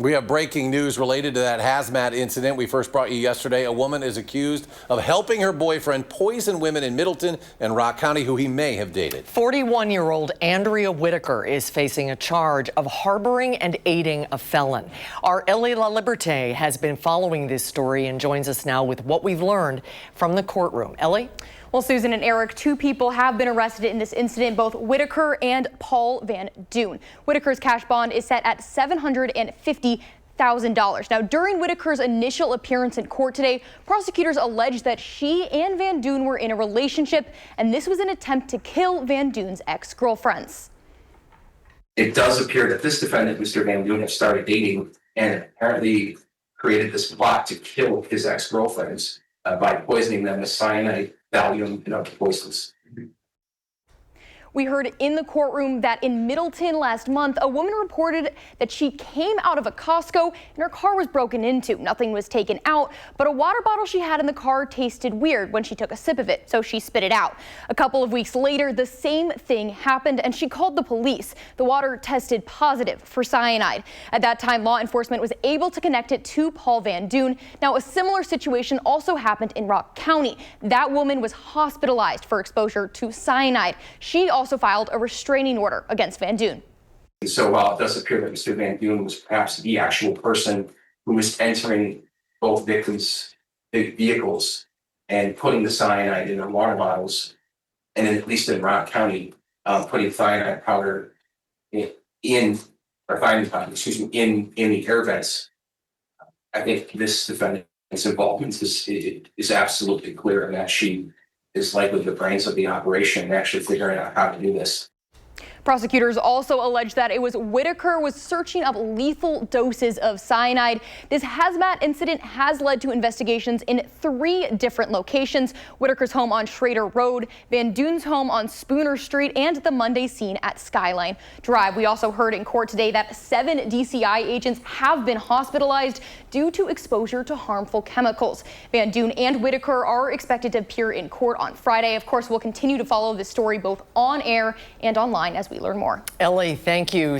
We have breaking news related to that hazmat incident we first brought you yesterday. A woman is accused of helping her boyfriend poison women in Middleton and Rock County who he may have dated. 41-year-old Andrea Whitaker is facing a charge of harboring and aiding a felon. Our Ellie La Liberté has been following this story and joins us now with what we've learned from the courtroom. Ellie? Well, Susan and Eric, two people have been arrested in this incident, both Whitaker and Paul Van Duyn. Whitaker's cash bond is set at $750,000. Now, during Whitaker's initial appearance in court today, prosecutors alleged that she and Van Duyn were in a relationship, and this was an attempt to kill Van Duyn's ex-girlfriends. It does appear that this defendant, Mr. Van Duyn, have started dating and apparently created this plot to kill his ex-girlfriends by poisoning them with cyanide, Valium, and other poisons. We heard in the courtroom that in Middleton last month, a woman reported that she came out of a Costco and her car was broken into. Nothing was taken out, but a water bottle she had in the car tasted weird when she took a sip of it, so she spit it out. A couple of weeks later, the same thing happened and she called the police. The water tested positive for cyanide. At that time, law enforcement was able to connect it to Paul Van Duyn. Now, a similar situation also happened in Rock County. That woman was hospitalized for exposure to cyanide. She also filed a restraining order against Van Duyn. So while it does appear that Mr. Van Duyn was perhaps the actual person who was entering both victims' vehicles and putting the cyanide in their water bottles, and at least in Rock County, putting cyanide powder in the air vents, I think this defendant's involvement is absolutely clear, and that she is likely the brains of the operation and actually figuring out how to do this. Prosecutors also allege that it was Whitaker was searching up lethal doses of cyanide. This hazmat incident has led to investigations in 3 different locations: Whitaker's home on Schrader Road, Van Duyn's home on Spooner Street, and the Monday scene at Skyline Drive. We also heard in court today that 7 DCI agents have been hospitalized due to exposure to harmful chemicals. Van Duyn and Whitaker are expected to appear in court on Friday. Of course, we'll continue to follow this story both on air and online as we learn more. Ellie, thank you.